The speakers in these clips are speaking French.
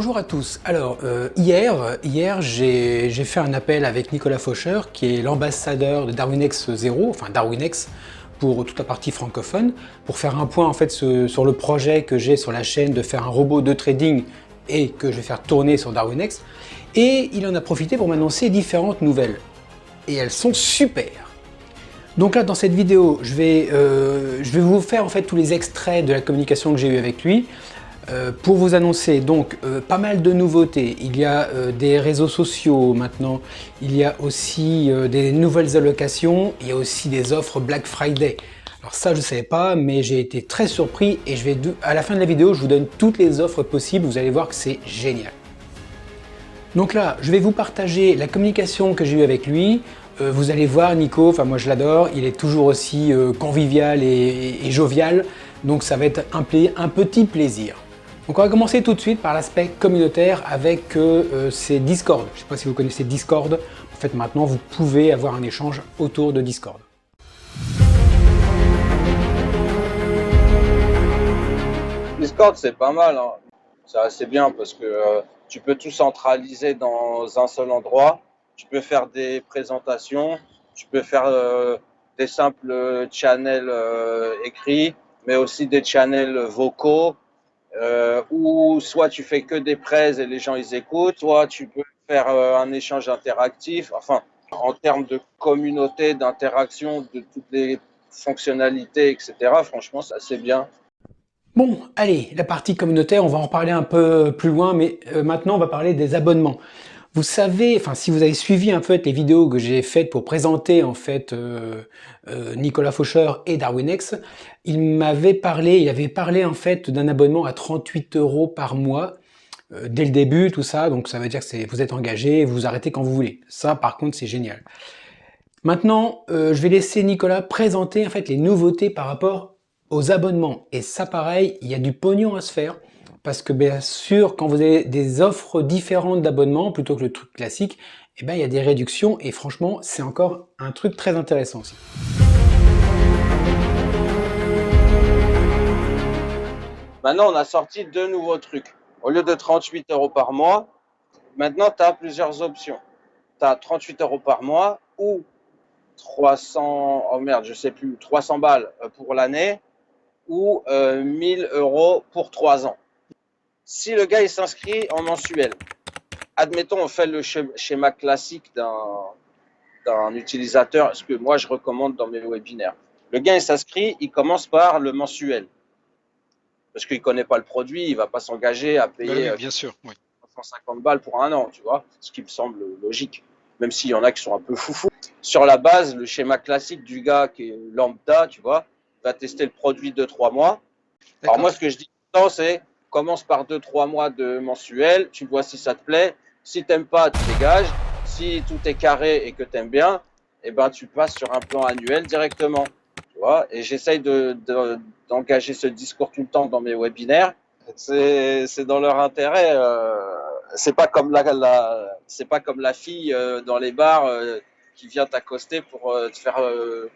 Bonjour à tous. Alors hier j'ai fait un appel avec Nicolas Faucher qui est l'ambassadeur de Darwinex 0, enfin Darwinex pour toute la partie francophone, pour faire un point en fait sur le projet que j'ai sur la chaîne de faire un robot de trading et que je vais faire tourner sur Darwinex. Et il en a profité pour m'annoncer différentes nouvelles. Et elles sont super. Donc là dans cette vidéo je vais vous faire en fait tous les extraits de la communication que j'ai eue avec lui. Pour vous annoncer donc pas mal de nouveautés. Il y a des réseaux sociaux maintenant, il y a aussi des nouvelles allocations, il y a aussi des offres Black Friday. Alors ça je ne savais pas, mais j'ai été très surpris et à la fin de la vidéo je vous donne toutes les offres possibles, vous allez voir que c'est génial. Donc là je vais vous partager la communication que j'ai eue avec lui. Vous allez voir Nico, enfin moi je l'adore, il est toujours aussi convivial et jovial, donc ça va être un petit plaisir. Donc on va commencer tout de suite par l'aspect communautaire avec ces Discord. Je ne sais pas si vous connaissez Discord. En fait maintenant vous pouvez avoir un échange autour de Discord. Discord c'est pas mal, hein. C'est assez bien parce que tu peux tout centraliser dans un seul endroit. Tu peux faire des présentations, tu peux faire des simples channels écrits, mais aussi des channels vocaux. Ou soit tu fais que des prêts et les gens ils écoutent, soit tu peux faire un échange interactif. Enfin, en termes de communauté, d'interaction, de toutes les fonctionnalités, etc. Franchement, c'est assez bien. Bon, allez, la partie communautaire, on va en parler un peu plus loin, mais maintenant on va parler des abonnements. Vous savez, enfin si vous avez suivi un peu les vidéos que j'ai faites pour présenter en fait Nicolas Faucher et Darwinex, il avait parlé en fait d'un abonnement à 38 € par mois dès le début, tout ça, donc ça veut dire que vous êtes engagé, vous arrêtez quand vous voulez. Ça par contre c'est génial. Maintenant, je vais laisser Nicolas présenter en fait les nouveautés par rapport aux abonnements. Et ça pareil, il y a du pognon à se faire. Parce que bien sûr, quand vous avez des offres différentes d'abonnements, plutôt que le truc classique, eh ben, il y a des réductions et franchement, c'est encore un truc très intéressant aussi. Maintenant, on a sorti deux nouveaux trucs. Au lieu de 38 € par mois, maintenant, tu as plusieurs options. Tu as 38 € par mois ou 300, oh merde, je sais plus, 300 balles pour l'année ou 1000 € pour 3 ans. Si le gars il s'inscrit en mensuel, admettons on fait le schéma classique d'un utilisateur, ce que moi je recommande dans mes webinaires. Le gars il s'inscrit, il commence par le mensuel. Parce qu'il ne connaît pas le produit, il ne va pas s'engager à payer oui, bien sûr, oui. 150 balles pour un an, tu vois, ce qui me semble logique, même s'il y en a qui sont un peu foufous. Sur la base, le schéma classique du gars qui est lambda, tu vois, va tester le produit 2-3 mois. Alors moi, ce que je dis tout le temps, c'est commence par 2-3 mois de mensuel, tu vois si ça te plaît. Si tu n'aimes pas, tu dégages. Si tout est carré et que tu aimes bien, eh ben, tu passes sur un plan annuel directement. Tu vois, et j'essaye d'engager ce discours tout le temps dans mes webinaires. C'est dans leur intérêt. C'est pas comme c'est pas comme la fille dans les bars qui vient t'accoster pour te faire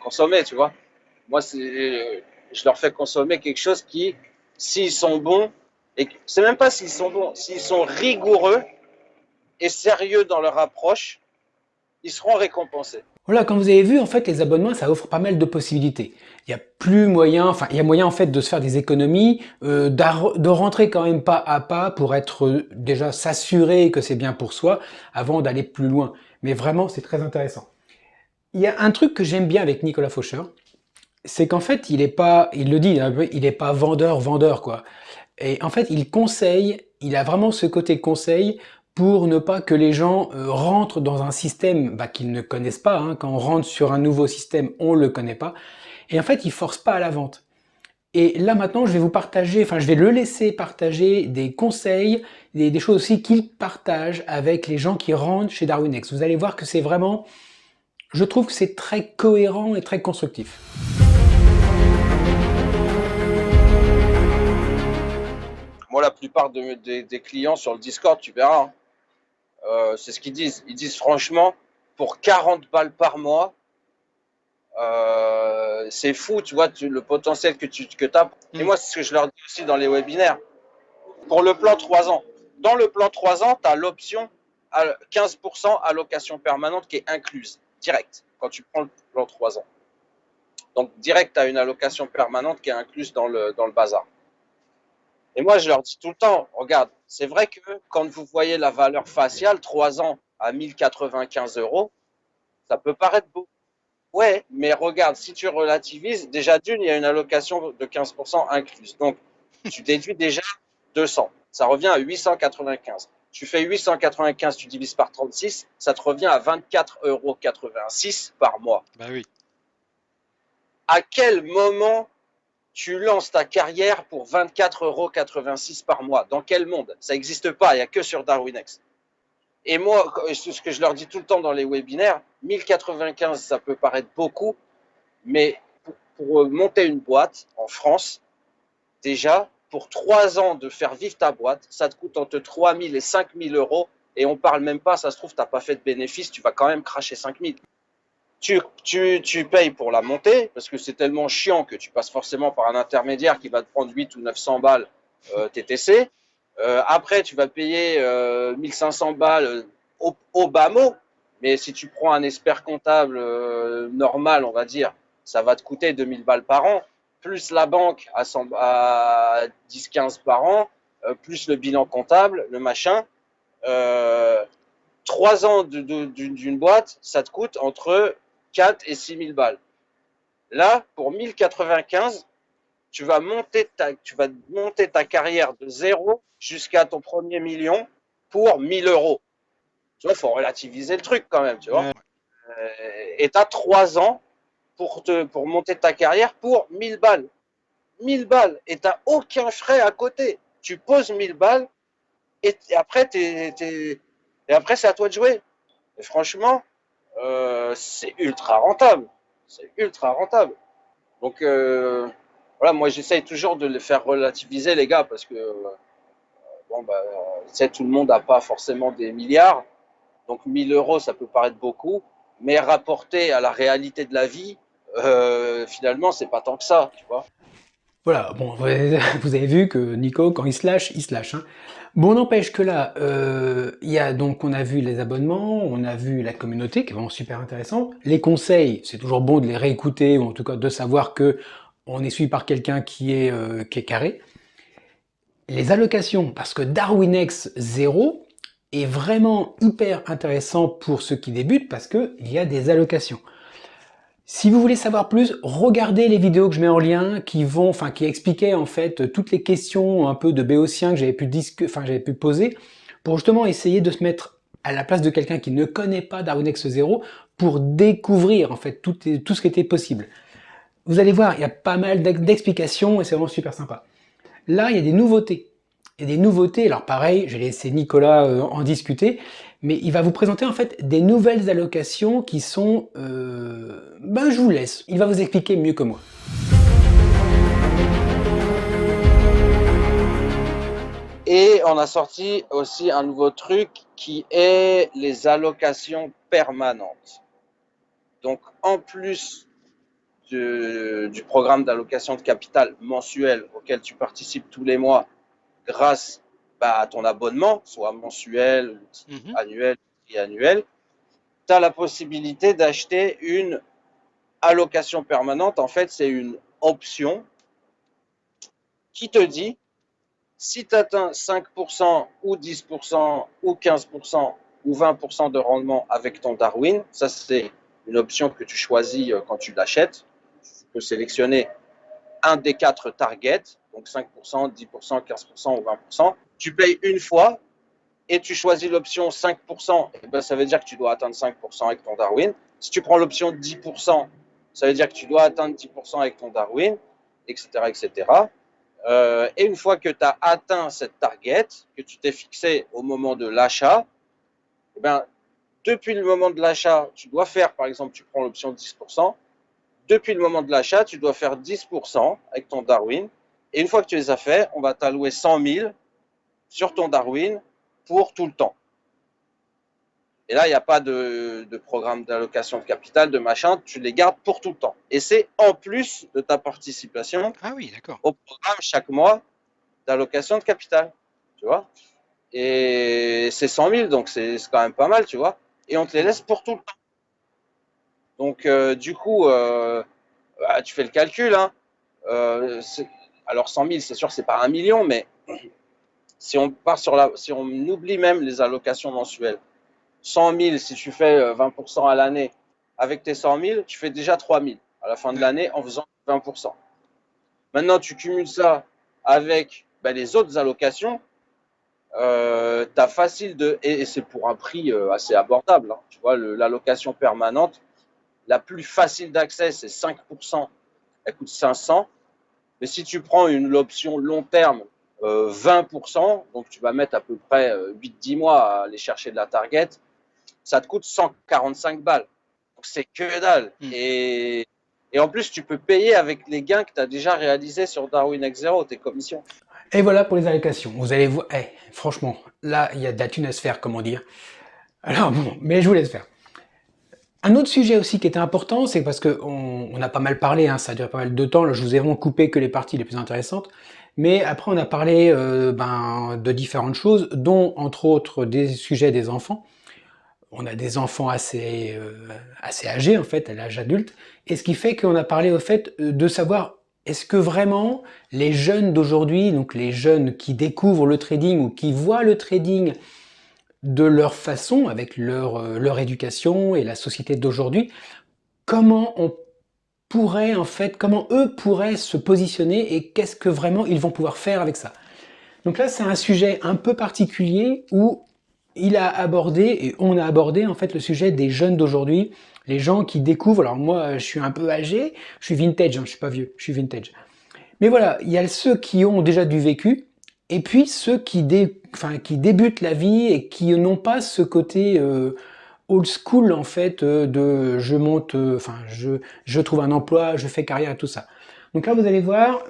consommer, tu vois. Moi, je leur fais consommer quelque chose qui, s'ils sont bons, et c'est même pas s'ils sont bons, s'ils sont rigoureux et sérieux dans leur approche, ils seront récompensés. Voilà, comme vous avez vu, en fait, les abonnements, ça offre pas mal de possibilités. Il y a plus moyen, enfin, il y a moyen en fait de se faire des économies, de rentrer quand même pas à pas pour être déjà s'assurer que c'est bien pour soi avant d'aller plus loin. Mais vraiment, c'est très intéressant. Il y a un truc que j'aime bien avec Nicolas Faucher, c'est qu'en fait, il le dit, il n'est pas vendeur quoi. Et en fait, il conseille, il a vraiment ce côté conseil pour ne pas que les gens rentrent dans un système qu'ils ne connaissent pas. Hein. Quand on rentre sur un nouveau système, on ne le connaît pas. Et en fait, il ne force pas à la vente. Et là maintenant, je vais vous partager, enfin je vais le laisser partager des conseils, des choses aussi qu'il partage avec les gens qui rentrent chez Darwinex. Vous allez voir que c'est vraiment, je trouve que c'est très cohérent et très constructif. Moi, la plupart des clients sur le Discord, tu verras, c'est ce qu'ils disent. Ils disent franchement, pour 40 balles par mois, c'est fou, tu vois, le potentiel que tu as. Et moi, c'est ce que je leur dis aussi dans les webinaires. Pour le plan 3 ans, dans le plan 3 ans, tu as l'option à 15% allocation permanente qui est incluse, direct, quand tu prends le plan 3 ans. Donc, direct, tu as une allocation permanente qui est incluse dans le bazar. Et moi, je leur dis tout le temps, regarde, c'est vrai que quand vous voyez la valeur faciale, 3 ans à 1095 euros, ça peut paraître beau. Ouais, mais regarde, si tu relativises, déjà d'une, il y a une allocation de 15% incluse. Donc, tu déduis déjà 200. Ça revient à 895. Tu fais 895, tu divises par 36, ça te revient à 24,86 € par mois. Bah oui. À quel moment tu lances ta carrière pour 24,86 € par mois? Dans quel monde? Ça n'existe pas, il n'y a que sur DarwinX. Et moi, ce que je leur dis tout le temps dans les webinaires, 1095, ça peut paraître beaucoup, mais pour monter une boîte en France, déjà, pour 3 ans de faire vivre ta boîte, ça te coûte entre 3 000 et 5 000 euros. Et on parle même pas, ça se trouve, tu n'as pas fait de bénéfice, tu vas quand même cracher 5 000. Tu payes pour la montée, parce que c'est tellement chiant que tu passes forcément par un intermédiaire qui va te prendre 8 ou 900 balles TTC. Après, tu vas payer 1500 balles au bas mot. Mais si tu prends un expert comptable normal, on va dire, ça va te coûter 2000 balles par an, plus la banque à 10-15 par an, plus le bilan comptable, le machin. 3 ans d'une boîte, ça te coûte entre 4 et 6 000 balles. Là, pour 1095, tu vas monter ta carrière de zéro jusqu'à ton premier million pour 1000 euros. Tu vois, il faut relativiser le truc quand même, tu vois. Et tu as 3 ans pour monter ta carrière pour 1000 balles. 1000 balles. Et tu n'as aucun frais à côté. Tu poses 1000 balles et après, c'est à toi de jouer. Et franchement, c'est ultra rentable. C'est ultra rentable. Donc, voilà, moi, j'essaye toujours de les faire relativiser, les gars, parce que, bon, bah, tout le monde n'a pas forcément des milliards. Donc, 1000 euros, ça peut paraître beaucoup. Mais rapporté à la réalité de la vie, finalement, c'est pas tant que ça, tu vois. Voilà, bon, vous avez vu que Nico, quand il se lâche, il se lâche, hein. Bon, n'empêche que là, on a vu les abonnements, on a vu la communauté, qui est vraiment super intéressant. Les conseils, c'est toujours bon de les réécouter, ou en tout cas de savoir que on est suivi par quelqu'un qui est carré. Les allocations, parce que DarwinX 0 est vraiment hyper intéressant pour ceux qui débutent, parce qu'il y a des allocations. Si vous voulez savoir plus, regardez les vidéos que je mets en lien qui expliquaient en fait toutes les questions un peu de béotien que j'avais pu poser pour justement essayer de se mettre à la place de quelqu'un qui ne connaît pas DarwinX 0 pour découvrir en fait tout ce qui était possible. Vous allez voir, il y a pas mal d'explications et c'est vraiment super sympa. Là, il y a des nouveautés. Il y a des nouveautés, alors pareil, je vais laisser Nicolas en discuter, mais il va vous présenter en fait des nouvelles allocations qui sont... je vous laisse, il va vous expliquer mieux que moi. Et on a sorti aussi un nouveau truc qui est les allocations permanentes. Donc, en plus du programme d'allocation de capital mensuel auquel tu participes tous les mois grâce à ton abonnement, soit mensuel, annuel, triannuel, tu as la possibilité d'acheter une allocation permanente. En fait, c'est une option qui te dit, si tu atteins 5% ou 10% ou 15% ou 20% de rendement avec ton Darwin, ça c'est une option que tu choisis quand tu l'achètes. Tu peux sélectionner un des 4 targets, donc 5%, 10%, 15% ou 20%. Tu payes une fois et tu choisis l'option 5%, et ben ça veut dire que tu dois atteindre 5% avec ton Darwin. Si tu prends l'option 10%, ça veut dire que tu dois atteindre 10% avec ton Darwin, etc. etc. Et une fois que tu as atteint cette target, que tu t'es fixé au moment de l'achat, eh ben, depuis le moment de l'achat, tu dois faire, par exemple, tu prends l'option 10%, depuis le moment de l'achat, tu dois faire 10% avec ton Darwin, et une fois que tu les as fait, on va t'allouer 100 000 sur ton Darwin pour tout le temps. Et là, il n'y a pas de programme d'allocation de capital, de machin, tu les gardes pour tout le temps. Et c'est en plus de ta participation Ah oui, d'accord. au programme chaque mois d'allocation de capital, tu vois. et c'est 100 000, donc c'est quand même pas mal, tu vois. Et on te les laisse pour tout le temps. Donc, du coup, bah, tu fais le calcul, hein. Alors 100 000, c'est sûr que c'est pas 1 million, mais si on part si on oublie même les allocations mensuelles, 100 000, si tu fais 20% à l'année, avec tes 100 000, tu fais déjà 3 000 à la fin de l'année en faisant 20%. Maintenant, tu cumules ça avec les autres allocations, tu as facile et c'est pour un prix assez abordable, hein. Tu vois, l'allocation permanente, la plus facile d'accès, c'est 5%, elle coûte 500. Mais si tu prends l'option long terme, 20%, donc tu vas mettre à peu près 8-10 mois à aller chercher de la target, ça te coûte 145 balles. Donc c'est que dalle. Et en plus, tu peux payer avec les gains que tu as déjà réalisés sur Darwin X Zero, tes commissions. Et voilà pour les allocations. Vous allez voir, franchement, là, il y a de la thune à se faire, comment dire. Alors bon, mais je vous laisse faire. Un autre sujet aussi qui était important, c'est parce qu'on a pas mal parlé, hein, ça a duré pas mal de temps, là, je vous ai vraiment coupé que les parties les plus intéressantes, mais après on a parlé de différentes choses, dont entre autres des sujets des enfants. On a des enfants assez âgés en fait, à l'âge adulte, et ce qui fait qu'on a parlé au fait de savoir est-ce que vraiment les jeunes d'aujourd'hui, donc les jeunes qui découvrent le trading ou qui voient le trading de leur façon, avec leur éducation et la société d'aujourd'hui, comment on pourrait en fait, comment eux pourraient se positionner et qu'est-ce que vraiment ils vont pouvoir faire avec ça. Donc là c'est un sujet un peu particulier où il a abordé et on a abordé en fait le sujet des jeunes d'aujourd'hui, les gens qui découvrent. Alors moi je suis un peu âgé, je suis vintage, hein, je suis pas vieux, je suis vintage. Mais voilà, il y a ceux qui ont déjà du vécu et puis ceux qui débutent la vie et qui n'ont pas ce côté old school en fait de je monte, je trouve un emploi, je fais carrière et tout ça. Donc là vous allez voir,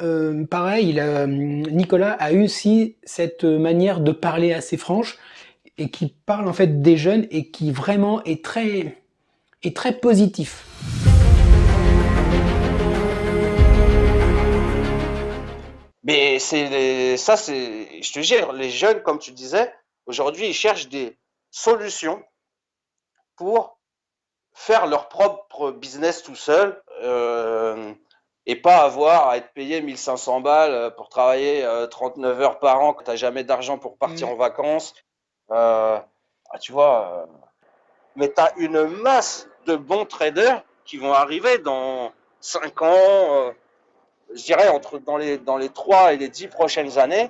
pareil, Nicolas a eu aussi cette manière de parler assez franche et qui parle en fait des jeunes et qui vraiment est très positif. Mais je te jure, les jeunes, comme tu disais, aujourd'hui, ils cherchent des solutions pour faire leur propre business tout seul et pas avoir à être payé 1500 balles pour travailler 39 heures par an quand tu n'as jamais d'argent pour partir en vacances. Tu vois, mais tu as une masse de bons traders qui vont arriver dans 5 ans, je dirais dans les 3 et les 10 prochaines années.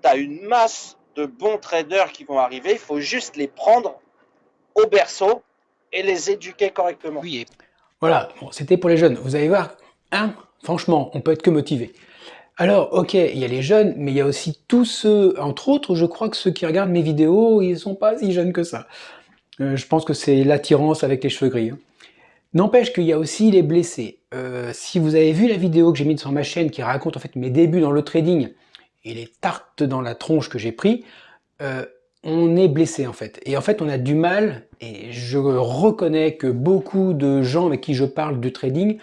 Tu as une masse de bons traders qui vont arriver. Il faut juste les prendre au berceau et les éduquer correctement. Oui. Voilà, bon, c'était pour les jeunes. Vous allez voir, hein, franchement, on peut être que motivé. Alors, ok, il y a les jeunes, mais il y a aussi tous ceux, entre autres, je crois que ceux qui regardent mes vidéos, ils sont pas si jeunes que ça. Je pense que c'est l'attirance avec les cheveux gris. Hein. N'empêche qu'il y a aussi les blessés. Si vous avez vu la vidéo que j'ai mise sur ma chaîne qui raconte en fait mes débuts dans le trading et les tartes dans la tronche que j'ai pris, on est blessé en fait. Et en fait on a du mal, et je reconnais que beaucoup de gens avec qui je parle du trading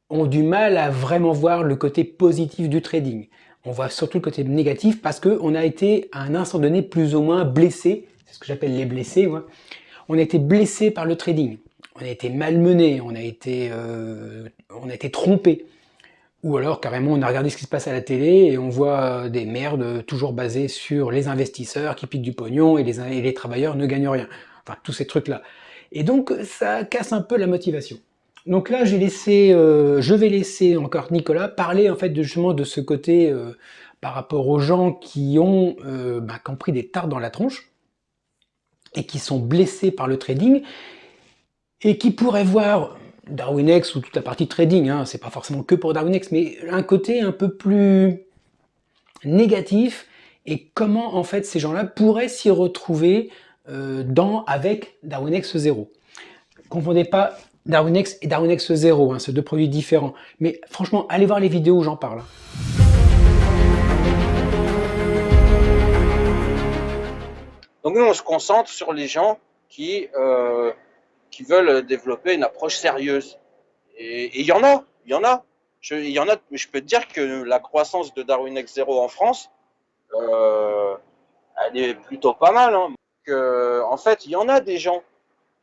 ont du mal à vraiment voir le côté positif du trading. On voit surtout le côté négatif parce qu'on a été à un instant donné plus ou moins blessé, c'est ce que j'appelle les blessés, moi. On a été blessé par le trading. On a été malmené, on a été trompé. Ou alors carrément on a regardé ce qui se passe à la télé et on voit des merdes toujours basées sur les investisseurs qui piquent du pognon et les travailleurs ne gagnent rien. Enfin tous ces trucs-là. Et donc ça casse un peu la motivation. Donc là je vais laisser encore Nicolas parler en fait justement de ce côté par rapport aux gens qui ont pris des tartes dans la tronche et qui sont blessés par le trading et qui pourraient voir DarwinX ou toute la partie trading, hein, c'est pas forcément que pour DarwinX, mais un côté un peu plus négatif et comment en fait ces gens-là pourraient s'y retrouver avec DarwinX 0. Confondez pas DarwinX et DarwinX 0, hein, c'est deux produits différents. Mais franchement, allez voir les vidéos où j'en parle. Donc nous, on se concentre sur les gens qui veulent développer une approche sérieuse. Et il y en a, il y en a. Je peux te dire que la croissance de Darwin X Zero en France, elle est plutôt pas mal. Hein. En fait, il y en a des gens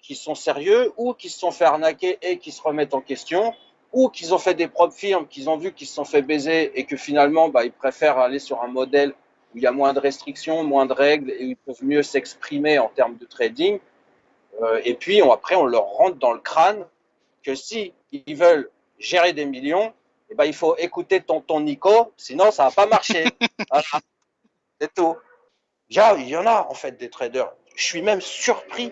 qui sont sérieux ou qui se sont fait arnaquer et qui se remettent en question ou qui ont fait des propres firmes, qu'ils ont vu qu'ils se sont fait baiser et que finalement, ils préfèrent aller sur un modèle où il y a moins de restrictions, moins de règles et où ils peuvent mieux s'exprimer en termes de trading. Et puis, après, on leur rentre dans le crâne que si ils veulent gérer des millions, il faut écouter tonton Nico, sinon ça va pas marcher. Voilà, c'est tout. Il y en a en fait des traders. Je suis même surpris,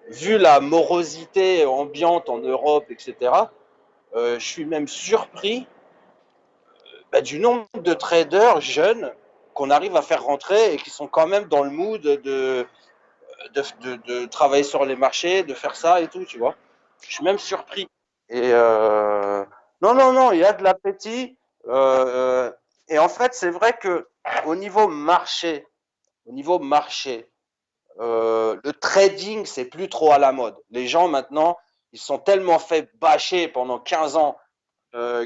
vu la morosité ambiante en Europe, etc. Je suis même surpris du nombre de traders jeunes qu'on arrive à faire rentrer et qui sont quand même dans le mood de travailler sur les marchés, de faire ça et tout, tu vois. Je suis même surpris. Et non, non, non, il y a de l'appétit. Et en fait, c'est vrai que au niveau marché, au niveau marché, le trading, c'est plus trop à la mode. Les gens maintenant, ils sont tellement fait bâcher pendant 15 ans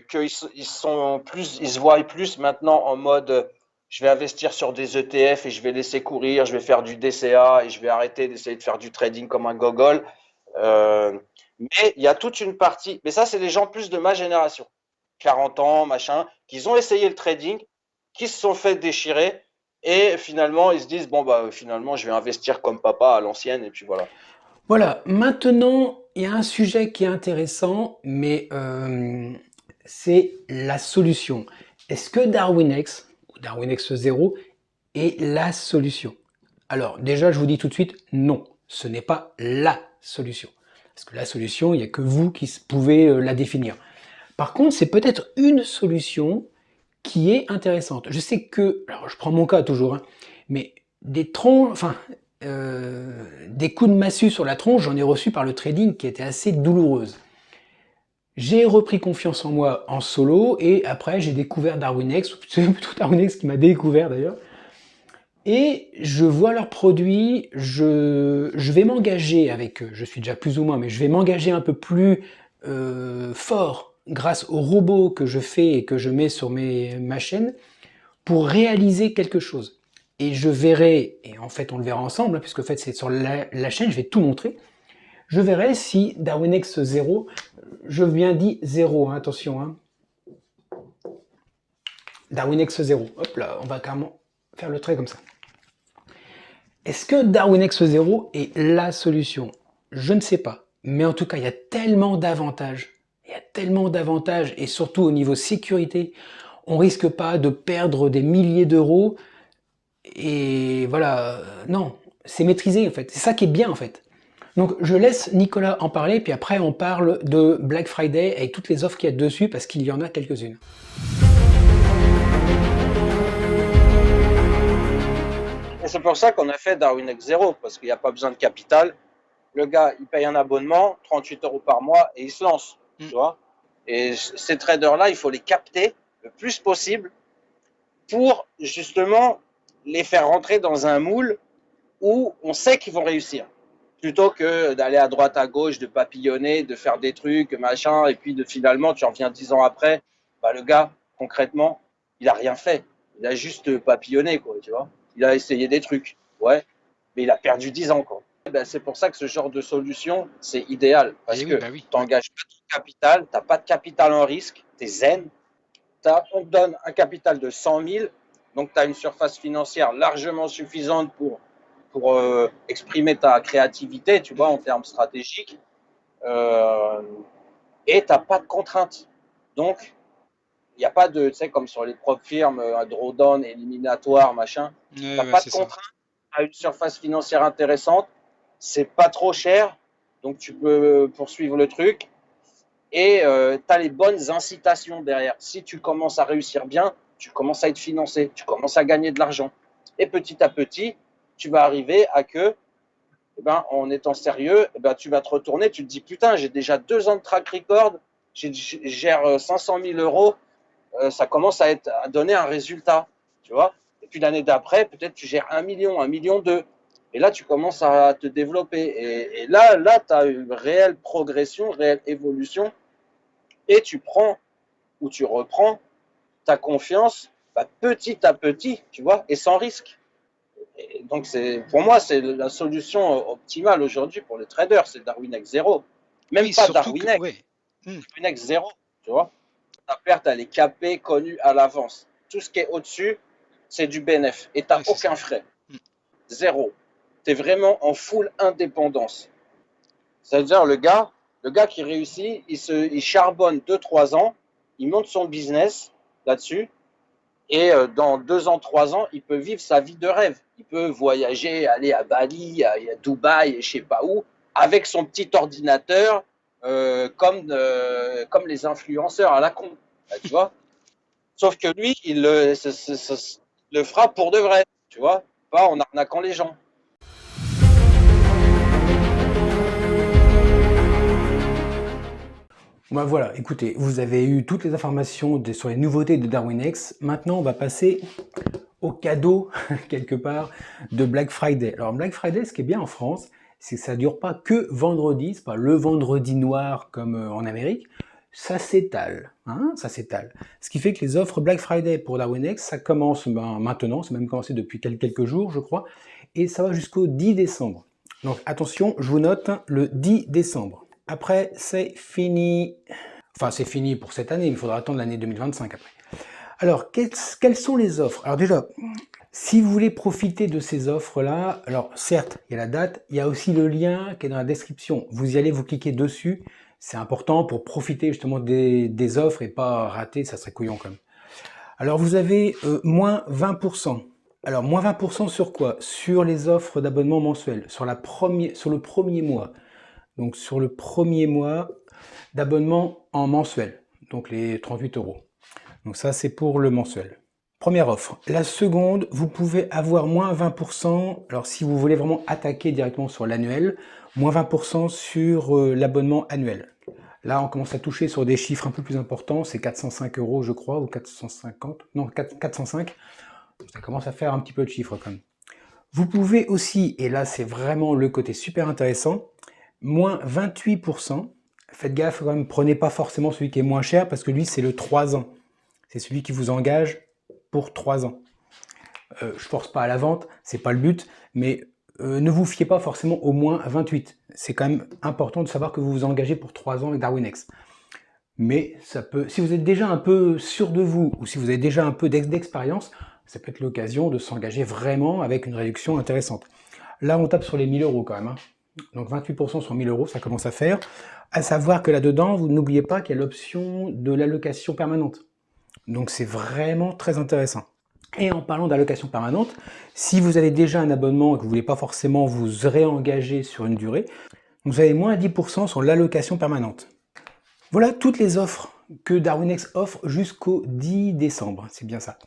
qu'ils ils se voient plus maintenant en mode je vais investir sur des ETF et je vais laisser courir, je vais faire du DCA et je vais arrêter d'essayer de faire du trading comme un gogol. Mais il y a toute une partie, mais ça, c'est les gens plus de ma génération, 40 ans, machin, qui ont essayé le trading, qui se sont fait déchirer et finalement, ils se disent, bon, finalement, je vais investir comme papa à l'ancienne et puis voilà. Voilà, maintenant, il y a un sujet qui est intéressant, mais c'est la solution. Est-ce que DarwinX, ou DarwinX 0, est la solution? Alors, déjà, je vous dis tout de suite, non, ce n'est pas la solution. Parce que la solution, il n'y a que vous qui pouvez la définir. Par contre, c'est peut-être une solution qui est intéressante. Je sais que, alors je prends mon cas toujours, hein, mais des coups de massue sur la tronche, j'en ai reçu par le trading qui étaient assez douloureuses. J'ai repris confiance en moi en solo et après j'ai découvert DarwinX, c'est plutôt DarwinX qui m'a découvert d'ailleurs. Et je vois leurs produits, je vais m'engager avec eux, je suis déjà plus ou moins, mais je vais m'engager un peu plus fort grâce aux robots que je fais et que je mets sur ma chaîne pour réaliser quelque chose. Et je verrai, et en fait on le verra ensemble, puisque en fait c'est sur la chaîne, je vais tout montrer, je verrai si DarwinX 0, je viens dit 0, hein, attention, hein. DarwinX 0, hop là, on va carrément faire le trait comme ça. Est-ce que DarwinX 0 est la solution? Je ne sais pas. Mais en tout cas, il y a tellement d'avantages. Il y a tellement d'avantages, et surtout au niveau sécurité, on risque pas de perdre des milliers d'euros. Et voilà, non, c'est maîtrisé en fait. C'est ça qui est bien en fait. Donc je laisse Nicolas en parler, puis après on parle de Black Friday avec toutes les offres qu'il y a dessus, parce qu'il y en a quelques-unes. Et c'est pour ça qu'on a fait DarwinX 0, parce qu'il n'y a pas besoin de capital. Le gars, il paye un abonnement, 38 euros par mois, et il se lance. Tu vois. Et ces traders-là, il faut les capter le plus possible pour justement les faire rentrer dans un moule où on sait qu'ils vont réussir. Plutôt que d'aller à droite, à gauche, de papillonner, de faire des trucs, machin, et puis finalement, tu reviens 10 ans après, le gars, concrètement, il a rien fait. Il a juste papillonné, quoi, tu vois. Il a essayé des trucs, ouais, mais il a perdu 10 ans, quoi. C'est pour ça que ce genre de solution, c'est idéal. Parce que tu n'engages pas de capital, tu n'as pas de capital en risque, tu es zen. On te donne un capital de 100 000, donc tu as une surface financière largement suffisante pour exprimer ta créativité, tu vois, en termes stratégiques. Et tu n'as pas de contraintes. Donc, il n'y a pas de, tu sais, comme sur les propres firmes, un drawdown éliminatoire, machin. Tu n'as pas de contraintes, tu as une surface financière intéressante, c'est pas trop cher, donc tu peux poursuivre le truc. Et tu as les bonnes incitations derrière. Si tu commences à réussir bien, tu commences à être financé, tu commences à gagner de l'argent. Et petit à petit, tu vas arriver à que, en étant sérieux, tu vas te retourner, tu te dis, putain, j'ai déjà 2 ans de track record, je gère 500 000 euros, ça commence à donner un résultat, tu vois. Et puis l'année d'après, peut-être tu gères 1 million, 1,2 million. Et là, tu commences à te développer. Et là tu as une réelle progression, réelle évolution. Et tu prends ou tu reprends ta confiance petit à petit, tu vois, et sans risque. Et donc, pour moi, c'est la solution optimale aujourd'hui pour les traders, c'est Darwinex 0. Même Oui, pas surtout que, Darwinex, ouais. Hmm. Darwinex 0, tu vois. Ta perte, elle est capée, connue à l'avance. Tout ce qui est au-dessus, c'est du bénéf. Et tu n'as Ouais, c'est ça. aucun frais. Hmm. Zéro. Tu es vraiment en full indépendance. C'est-à-dire, le gars qui réussit, il charbonne 2-3 ans, il monte son business là-dessus, et dans 2 ans, 3 ans, il peut vivre sa vie de rêve. Il peut voyager, aller à Bali, à Dubaï, et je sais pas où, avec son petit ordinateur, comme les influenceurs à la con, tu vois. Sauf que lui, il le fera pour de vrai, tu vois, pas en arnaquant les gens. Bah voilà, écoutez, vous avez eu toutes les informations sur les nouveautés de DarwinX. Maintenant, on va passer au cadeau, quelque part, de Black Friday. Alors, Black Friday, ce qui est bien en France, c'est que ça ne dure pas que vendredi, c'est pas le vendredi noir comme en Amérique, ça s'étale, hein, ça s'étale. Ce qui fait que les offres Black Friday pour DarwinX, ça commence maintenant, c'est même commencé depuis quelques jours, je crois, et ça va jusqu'au 10 décembre. Donc attention, je vous note le 10 décembre. Après, c'est fini. Enfin, c'est fini pour cette année, il faudra attendre l'année 2025 après. Alors, quelles sont les offres? Alors déjà, si vous voulez profiter de ces offres-là, alors certes, il y a la date, il y a aussi le lien qui est dans la description. Vous y allez, vous cliquez dessus, c'est important pour profiter justement des offres et pas rater, ça serait couillon quand même. Alors vous avez moins 20%. Alors moins 20% sur quoi? Sur les offres d'abonnement mensuel, sur le premier mois. Donc sur le premier mois d'abonnement en mensuel, donc les 38 euros. Donc ça, c'est pour le mensuel. Première offre. La seconde, vous pouvez avoir moins 20%. Alors si vous voulez vraiment attaquer directement sur l'annuel, moins 20% sur l'abonnement annuel. Là, on commence à toucher sur des chiffres un peu plus importants. C'est 405 euros, je crois, ou 450. Non, 405. Ça commence à faire un petit peu de chiffres quand même. Vous pouvez aussi, et là c'est vraiment le côté super intéressant, moins 28%. Faites gaffe quand même, prenez pas forcément celui qui est moins cher parce que lui c'est le 3 ans. C'est celui qui vous engage pour 3 ans. Je force pas à la vente, c'est pas le but, mais ne vous fiez pas forcément au moins 28. C'est quand même important de savoir que vous vous engagez pour 3 ans avec DarwinX. Mais ça peut, si vous êtes déjà un peu sûr de vous, ou si vous avez déjà un peu d'expérience, ça peut être l'occasion de s'engager vraiment avec une réduction intéressante. Là, on tape sur les 1000 euros quand même. Hein. Donc 28% sur 1000 euros, ça commence à faire. À savoir que là-dedans, vous n'oubliez pas qu'il y a l'option de l'allocation permanente. Donc c'est vraiment très intéressant. Et en parlant d'allocation permanente, si vous avez déjà un abonnement et que vous ne voulez pas forcément vous réengager sur une durée, vous avez moins 10% sur l'allocation permanente. Voilà toutes les offres que DarwinX offre jusqu'au 10 décembre, c'est bien ça.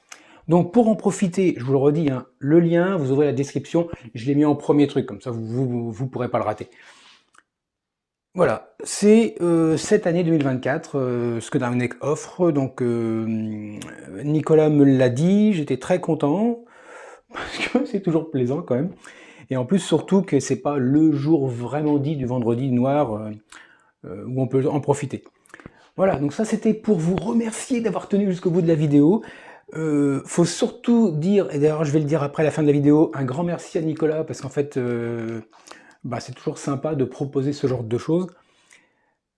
Donc pour en profiter, je vous le redis, hein, le lien, vous ouvrez la description, je l'ai mis en premier truc, comme ça vous ne pourrez pas le rater. Voilà, c'est cette année 2024 ce que DarwinX offre. Donc Nicolas me l'a dit, j'étais très content parce que c'est toujours plaisant quand même. Et en plus surtout que c'est pas le jour vraiment dit du vendredi noir où on peut en profiter. Voilà, donc ça c'était pour vous remercier d'avoir tenu jusqu'au bout de la vidéo. Faut surtout dire, et d'ailleurs je vais le dire après la fin de la vidéo, un grand merci à Nicolas parce qu'en fait c'est toujours sympa de proposer ce genre de choses.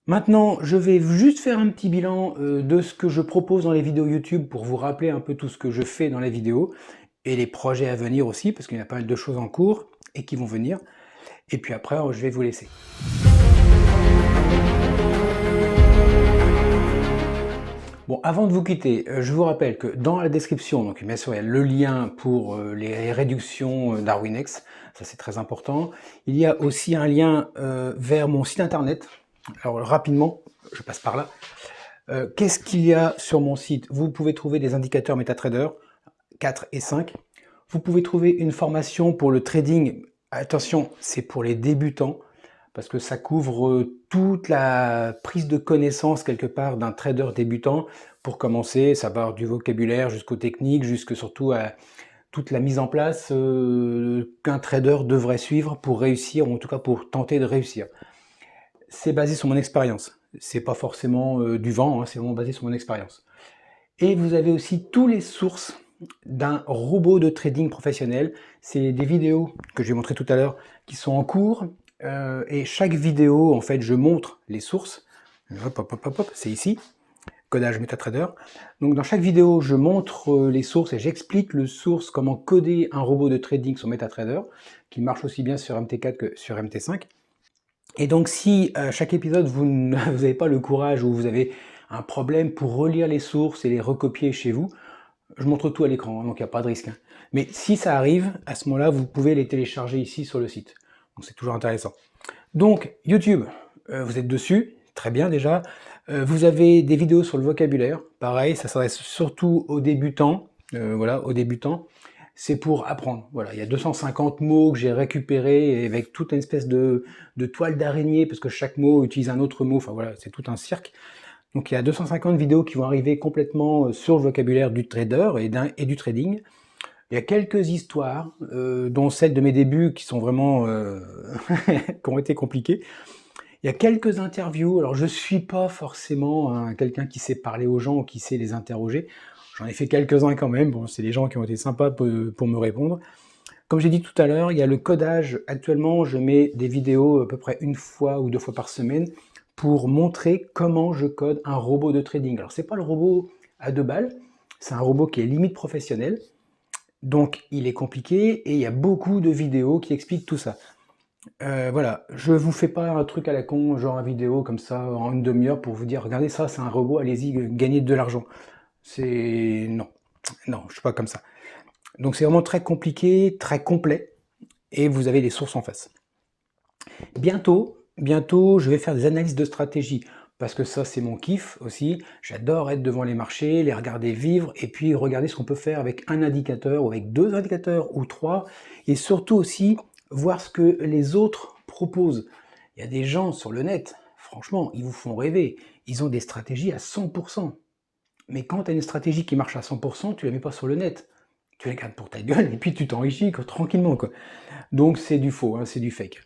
Maintenant, je vais juste faire un petit bilan de ce que je propose dans les vidéos YouTube pour vous rappeler un peu tout ce que je fais dans les vidéos et les projets à venir aussi, parce qu'il y a pas mal de choses en cours et qui vont venir. Et puis après, je vais vous laisser. Bon, avant de vous quitter, je vous rappelle que dans la description, donc bien sûr, il y a le lien pour les réductions DarwinX, ça c'est très important. Il y a aussi un lien vers mon site internet. Alors rapidement, je passe par là. Qu'est-ce qu'il y a sur mon site? Vous pouvez trouver des indicateurs MetaTrader 4 et 5. Vous pouvez trouver une formation pour le trading. Attention, c'est pour les débutants parce que ça couvre toute la prise de connaissance quelque part d'un trader débutant. Pour commencer, ça part du vocabulaire jusqu'aux techniques, jusque surtout à toute la mise en place qu'un trader devrait suivre pour réussir, ou en tout cas pour tenter de réussir. C'est basé sur mon expérience. C'est pas forcément du vent, hein, c'est vraiment basé sur mon expérience. Et vous avez aussi toutes les sources d'un robot de trading professionnel. C'est des vidéos que je vais montrer tout à l'heure qui sont en cours. Et chaque vidéo, en fait, je montre les sources. Hop, hop, hop, hop, hop, c'est ici. Codage MetaTrader. Donc dans chaque vidéo, je montre les sources et j'explique le source, comment coder un robot de trading sur MetaTrader, qui marche aussi bien sur MT4 que sur MT5. Et donc si à chaque épisode, vous n'avez pas le courage ou vous avez un problème pour relire les sources et les recopier chez vous, je montre tout à l'écran, hein, donc il n'y a pas de risque. Hein. Mais si ça arrive, à ce moment-là, vous pouvez les télécharger ici sur le site. Donc c'est toujours intéressant. Donc YouTube, vous êtes dessus, très bien déjà. Vous avez des vidéos sur le vocabulaire, pareil, ça s'adresse surtout aux débutants. Voilà, aux débutants. C'est pour apprendre. Voilà, il y a 250 mots que j'ai récupérés avec toute une espèce de toile d'araignée, parce que chaque mot utilise un autre mot. Enfin voilà, c'est tout un cirque. Donc il y a 250 vidéos qui vont arriver complètement sur le vocabulaire du trader et du trading. Il y a quelques histoires, dont celles de mes débuts qui sont vraiment qui ont été compliquées. Il y a quelques interviews. Alors je suis pas forcément quelqu'un qui sait parler aux gens ou qui sait les interroger. J'en ai fait quelques-uns quand même. Bon, c'est des gens qui ont été sympas pour me répondre. Comme j'ai dit tout à l'heure, il y a le codage. Actuellement, je mets des vidéos à peu près 1 ou 2 fois par semaine pour montrer comment je code un robot de trading. Alors c'est pas le robot à 2 balles, c'est un robot qui est limite professionnel. Donc il est compliqué et il y a beaucoup de vidéos qui expliquent tout ça. Voilà, je vous fais pas un truc à la con, genre une vidéo comme ça en une demi-heure pour vous dire regardez ça, c'est un robot, allez-y, gagnez de l'argent. C'est non, non, je suis pas comme ça. Donc c'est vraiment très compliqué, très complet, et vous avez les sources en face. Bientôt, je vais faire des analyses de stratégie, parce que ça c'est mon kiff aussi. J'adore être devant les marchés, les regarder vivre, et puis regarder ce qu'on peut faire avec un indicateur, ou avec 2 indicateurs, ou 3, et surtout aussi voir ce que les autres proposent. Il y a des gens sur le net, franchement, ils vous font rêver. Ils ont des stratégies à 100%. Mais quand tu as une stratégie qui marche à 100%, tu la mets pas sur le net. Tu la gardes pour ta gueule, et puis tu t'enrichis tranquillement, quoi. Donc c'est du faux, hein, c'est du fake.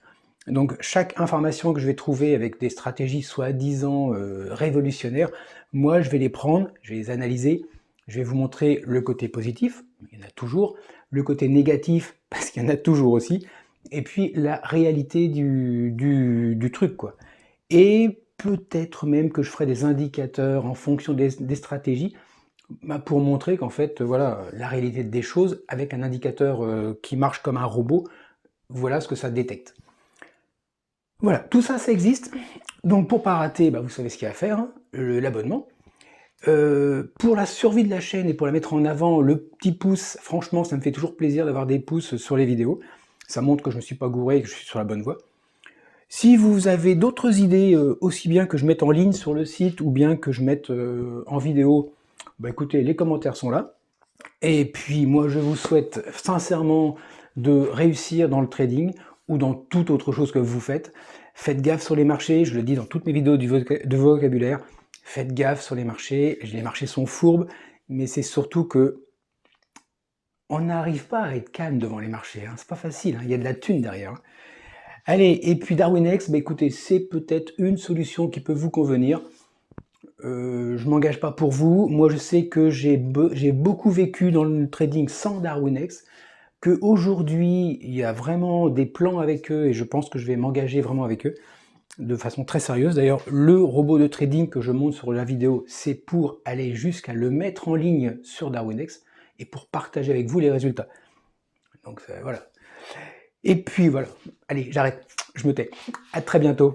Donc chaque information que je vais trouver avec des stratégies soi-disant révolutionnaires, moi je vais les prendre, je vais les analyser, je vais vous montrer le côté positif, il y en a toujours, le côté négatif, parce qu'il y en a toujours aussi, et puis la réalité du truc, quoi. Et peut-être même que je ferai des indicateurs en fonction des stratégies, pour montrer qu'en fait, voilà, la réalité des choses, avec un indicateur qui marche comme un robot, voilà ce que ça détecte. Voilà, tout ça, ça existe. Donc pour pas rater, vous savez ce qu'il y a à faire, hein, l'abonnement. Pour la survie de la chaîne et pour la mettre en avant, le petit pouce, franchement, ça me fait toujours plaisir d'avoir des pouces sur les vidéos. Ça montre que je ne me suis pas gouré et que je suis sur la bonne voie. Si vous avez d'autres idées, aussi bien que je mette en ligne sur le site ou bien que je mette en vidéo, écoutez, les commentaires sont là. Et puis moi, je vous souhaite sincèrement de réussir dans le trading ou dans toute autre chose que vous faites. Faites gaffe sur les marchés, je le dis dans toutes mes vidéos de vocabulaire. Faites gaffe sur les marchés sont fourbes, mais c'est surtout que on n'arrive pas à être calme devant les marchés. Hein. C'est pas facile, hein. Il y a de la thune derrière. Hein. Allez, et puis Darwinex, écoutez, c'est peut-être une solution qui peut vous convenir. Je m'engage pas pour vous. Moi, je sais que j'ai beaucoup vécu dans le trading sans Darwinex, qu'aujourd'hui, il y a vraiment des plans avec eux et je pense que je vais m'engager vraiment avec eux de façon très sérieuse. D'ailleurs, le robot de trading que je montre sur la vidéo, c'est pour aller jusqu'à le mettre en ligne sur Darwinex et pour partager avec vous les résultats. Donc voilà. Et puis voilà. Allez, j'arrête. Je me tais. À très bientôt.